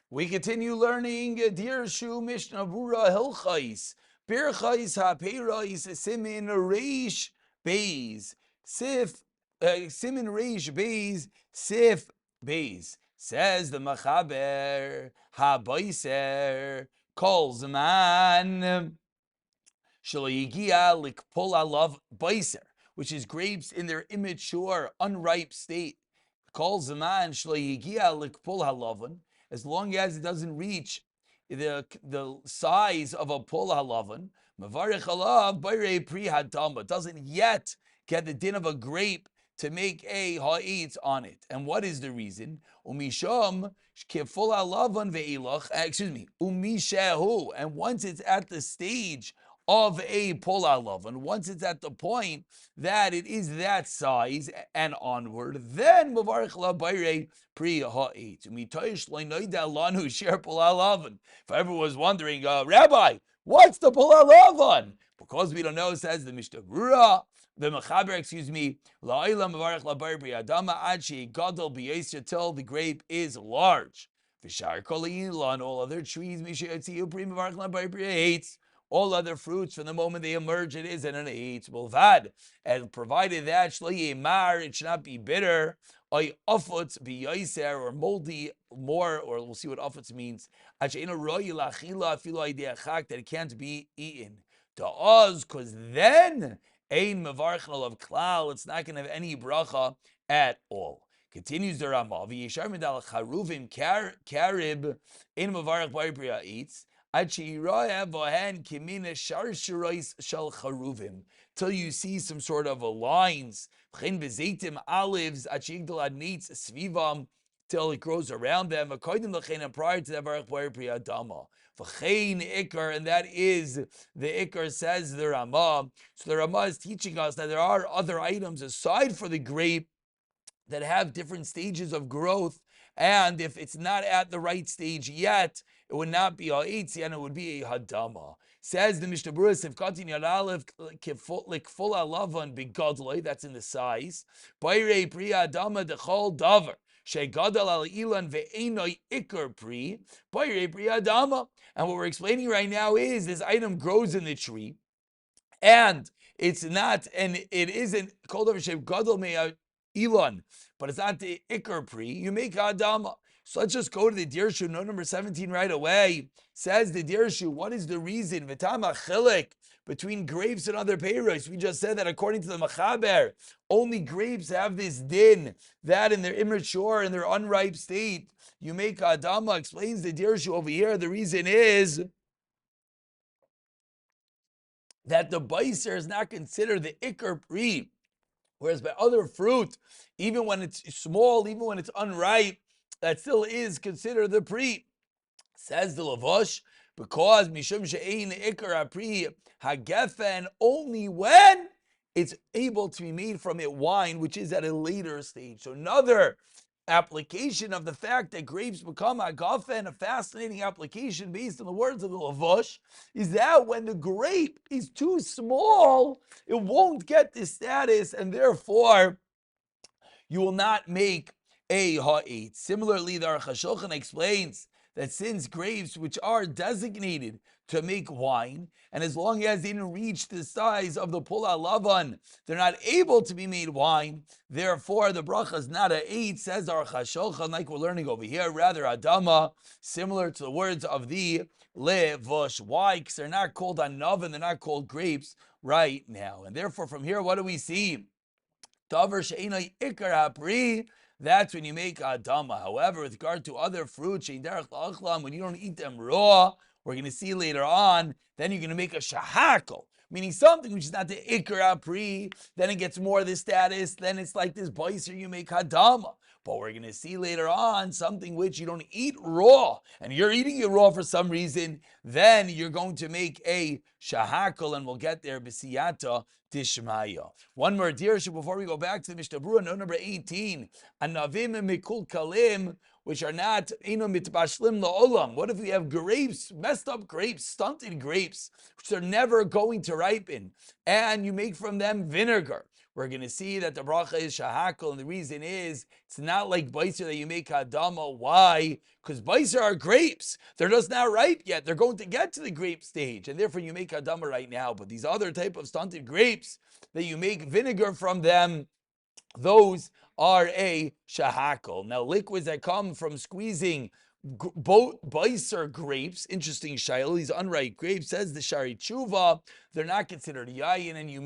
We continue learning Dirshu Mishnah Bura Hilchais. Birchais HaPeirais Siman Reish Beis. Siman Reish Beis Sif Beis. Says the Machaber HaBaiser Kol Zman Shelo Yigia Likpol Alav Baiser, which is grapes in their immature, unripe state. Kol Zaman Shelo Yigia Likpol Halavan, as long as it doesn't reach the size of a pol halavan, Mavarich alav Bayre Pri Hadama, doesn't yet get the din of a grape to make a ha'itz on it. And what is the reason? Umisham kefol halavan ve'ilach, umishehu, and once it's at the stage of a pol halavan, once it's at the point that it is that size and onward, then Mavarich alav Bayre Pri ha'itz. Umitoish loinoida lanu sher pol halavan. If everyone was wondering, Rabbi, what's the pol halavan? Because we don't know, says the Mishnah Brura, the Mechaber, La'ila Mavarech Labar B'Adama Achi Gadol B'Yesir, till the grape is large. V'shar Kol Ilan, all other trees, Misha Yotziu Pri Mavarech Labar B'Yetz, all other fruits from the moment they emerge, it is an eitz bulvad, and provided that shlo yemar, it should not be bitter, oy afutz b'yoser, or moldy more, or we'll see what afutz means. That it can't be eaten. To us, because then ein mevarchen of klal, it's not going to have any bracha at all. Continues the Ramah, v'yeshar medal charuvim karib ein mevarch b'yibria eats. Till you see some sort of a lines, olives, till it grows around them. And prior to that, and that is the ikar, says the Ramah. So the Ramah is teaching us that there are other items aside for the grape that have different stages of growth, and if it's not at the right stage yet, it would not be a eitzi, and it would be a hadama. Says the Mishnah Berurah, Sivkatin Yad Aleph Likfol Alavan Begadloi, that's in the size. Bayrei Pri Adama Dechol Davar Shegadal Al Ilan Ve'enoi Ikar Pri Bayrei Pri Adama. And what we're explaining right now is this item grows in the tree, and it's not, and it isn't called over Shev Gadol Me'ah Elon, but it's not the Ikar Pri, you make Adama. So let's just go to the Dirshu, note number 17 right away. Says the Dirshu, what is the reason? V'tama chilik, between grapes and other peiros. We just said that according to the Machaber, only grapes have this din, that in their immature, in their unripe state, you make Adama. Explains the Dirshu over here. The reason is that the Beiser is not considered the Ikar Pri. Whereas by other fruit, even when it's small, even when it's unripe, that still is considered the pri. Says the Lavosh, because mishum she'ein ikar pri hagefen, only when it's able to be made from it wine, which is at a later stage. So another application of the fact that grapes become agafen, a fascinating application based on the words of the Lavosh, is that when the grape is too small, it won't get this status, and therefore you will not make a ha'it. Similarly, the Aruch HaShulchan explains that since grapes which are designated to make wine, and as long as they didn't reach the size of the pul halavan, they're not able to be made wine. Therefore, the bracha is not a eight, says Aruch HaShulchan, like we're learning over here, rather adama, similar to the words of the levush. Why? Because they're not called anav, they're not called grapes right now. And therefore, from here, what do we see? Davar she'enai ikar hapri, that's when you make adama. However, with regard to other fruits, when you don't eat them raw, we're going to see later on, then you're going to make a shahakal, meaning something which is not the ikar hapri, then it gets more of the status, then it's like this boiser, you make hadama. But we're going to see later on something which you don't eat raw, and you're eating it raw for some reason, then you're going to make a shahakal, and we'll get there, b'siyata tishmaya. One more dirshu before we go back to the Mishnah Berurah, note number 18. Anavim mikul kalim, which are not eno mitbashlim la'olam. What if we have grapes, messed up grapes, stunted grapes, which are never going to ripen, and you make from them vinegar? we're going to see that the bracha is shahakol, and the reason is it's not like baiser that you make hadama. Why? Because baiser are grapes. They're just not ripe yet. They're going to get to the grape stage, and therefore you make hadama right now. But these other type of stunted grapes that you make vinegar from them, those are a shahakol. Now, liquids that come from squeezing baiser grapes, interesting shayla, these unripe grapes, says the Shari Tshuva, they're not considered yayin, and you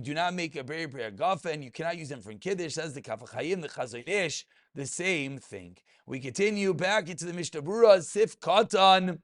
do not make a beri gafa, and you cannot use them for kiddush, says the Kaf HaChaim, the Chazon Ish, the same thing. We continue back into the Mishnah Berurah, Sif Katan,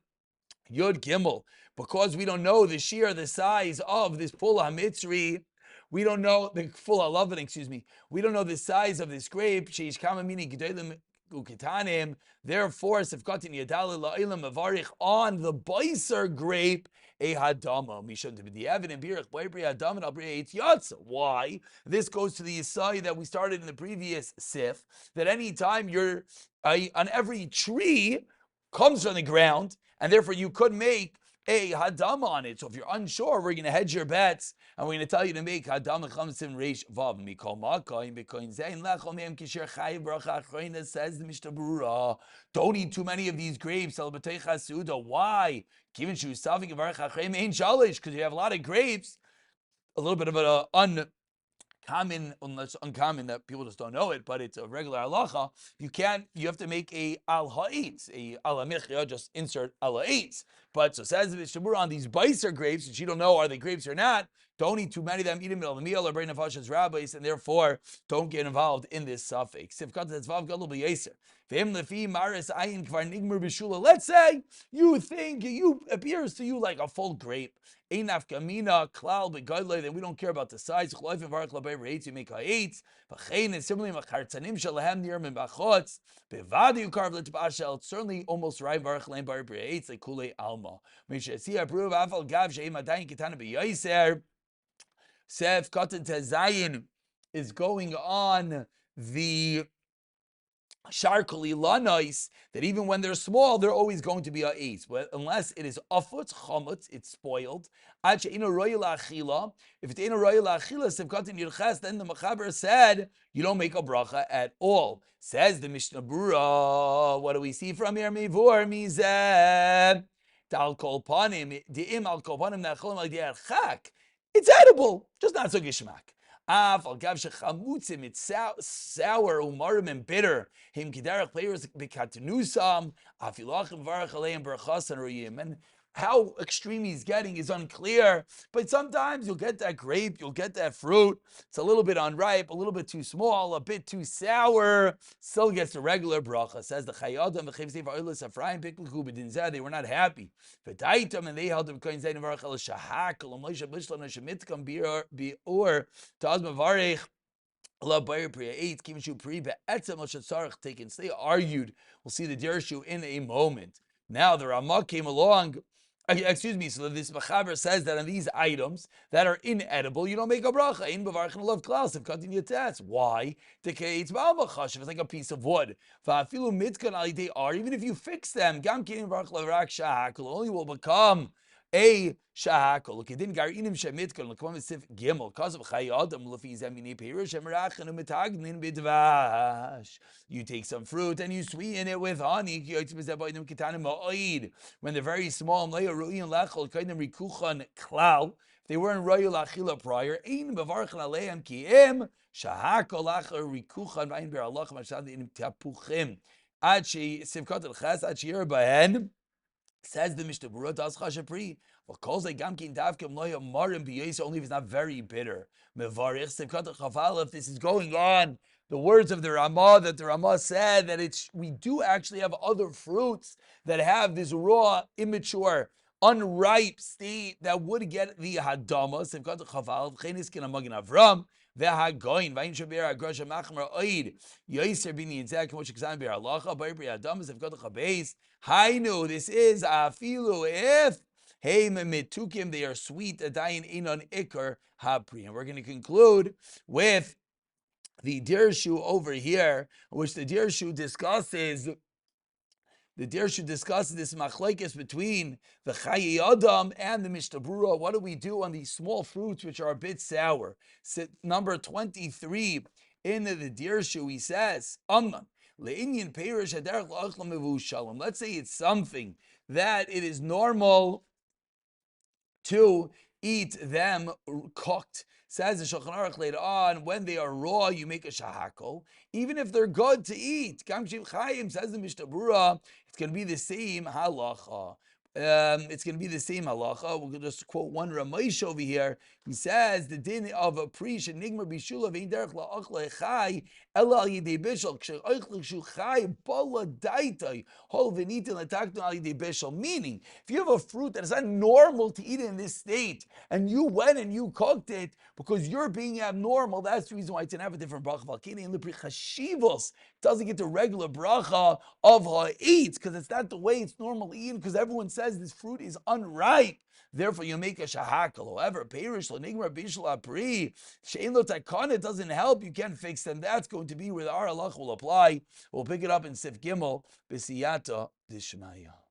Yud Gimel. Because we don't know the shear, the size of this Pula HaMitzri, we don't know the full halavan, excuse me. We don't know the size of this grape. Sheish kama mini gedolim uketanim. Therefore, sefkatin yadal la'ilam mavarich on the baiser grape a hadama. Mishon to be the evident birich boibri hadam and albri eitz yatsa. Why? This goes to the yisai that we started in the previous sif. That any time you're on every tree comes from the ground, and therefore you could make a hadama on it. So if you're unsure, we're going to hedge your bets, and we're going to tell you to make hadama chamsim reish vav mikol makayim b'koyin zayin lechol me'em kisher chayiv bracha achroina, says the Mishnah Berurah. Don't eat too many of these grapes. El b'teicha suda. Why? Given shu savik varach achreim ain't shalish, because you have a lot of grapes. A little bit of an unless uncommon that people just don't know it, but it's a regular halacha. You have to make a al ha'etz, a al ha'michya, just insert al ha'etz. But so says the Mishnah Berurah on these baiser grapes, which you don't know are they grapes or not, don't eat too many of them, eat them in the meal or brain of Hashem's rabbis, and therefore don't get involved in this suffix. Let's say you think appears to you like a full grape. That we don't care about the size. You make ha'etz. It's certainly almost right. Like kule alma. Sef Katan Tezayin is going on the Sharkali Lanais, that even when they're small, they're always going to be a eight. But unless it is afutz, chamutz, it's spoiled. If it's in a royal achila, Sefkatin Yirches, then the Mechaber said you don't make a bracha at all. Says the Mishnah Berurah, what do we see from here? Mivur mizeh dal kol panim di'im al kol panim ne'acholim al chak. It's edible, just not so gishmak. It's sour, umarim, and bitter. Him kiderach players bekatanusam, afilachim varach aleim berachas and and how extreme he's getting is unclear. But sometimes you'll get that grape, you'll get that fruit. It's a little bit unripe, a little bit too small, a bit too sour. Still gets the regular bracha. Says the Chayadam, the Chayv Oilis Ephraim Pikluku B'Dinzeh. They were not happy. V'Daitam, and they held them Koyin Zayin Varach El Shahak El Moshe Bishlan Shemitkam Bi'or Taz Mavarech. They argued. We'll see the Dirshu in a moment. Now the Ramah came along. Excuse me. So this Mechaber says that on these items that are inedible, you don't make a bracha. In Bavarch and Love Klaus of cutting your tats. Why? It's like a piece of wood. Even if you fix them, only will become a shahakol. Look, it didn't gar inim shemitkon. Look, one sif gimel. Cause of chayadam lefi zemini peirish emerachin umetagnin bidvash. You take some fruit and you sweeten it with honey. When they're very small, if they weren't royal achila prior, ein bevarchin aleim kiim shahakol achar rikuchan vayin ber Allah mashad in tapuchim. Ad she sivkat el chas ad shir bahen. Says the Mishnah Berurah, Das Chashapri. Well, calls like Gamkin Davkim Loya Marim Biyes, only if it's not very bitter. Mevarich Sevkat Chaval, if this is going on, the words of the Ramah, that the Ramah said that we do actually have other fruits that have this raw, immature, unripe state that would get the Hadama, Sevkat Chaval, Cheniskin Amagin Avram. V'hagoyin v'ayin shabir agrosha machmer oid yoiser bini yitzak k'mo shekzan bir halacha b'ribri adam zevkot chabeis. Hainu, this is afilu if heim mitukim, they are sweet adayin inon ikar hapri. And we're going to conclude with the Dirshu over here, which the Dirshu discusses The Dirshu discusses this machlekes between the Chayi Adam and the Mishnah Berurah. What do we do on these small fruits which are a bit sour? Number 23 in the Dirshu, he says, Amnon. Let's say it's something that it is normal to eat them cooked. Says the Shulchan Aruch later on, when they are raw, you make a shahakol, even if they're good to eat. Gam Shim Chaim, says the Mishnah Berurah, it's going to be the same halacha. It's going to be the same halacha. We're going to just quote one Ramesh over here. He says the din of a priest nigmar bishula vein derech la'achla chai ela al yidei bishul k'she'oichle shu chai bala daitai hol v'nitin l'taknu al yidei bishul. Meaning, if you have a fruit that is not normal to eat in this state, and you went and you cooked it because you're being abnormal, that's the reason why it's an have a different bracha. Valkini and l'pri chashivos doesn't get the regular bracha of ha'eats because it's not the way it's normally eaten. Because everyone says this fruit is unripe. Therefore, you make a shahakal. However, perish l'nigmar bishul apri she'en lo takana doesn't help. You can't fix them. That's going to be where the Ar halach will apply. We'll pick it up in Sif Gimel b'siyata d'shmaya.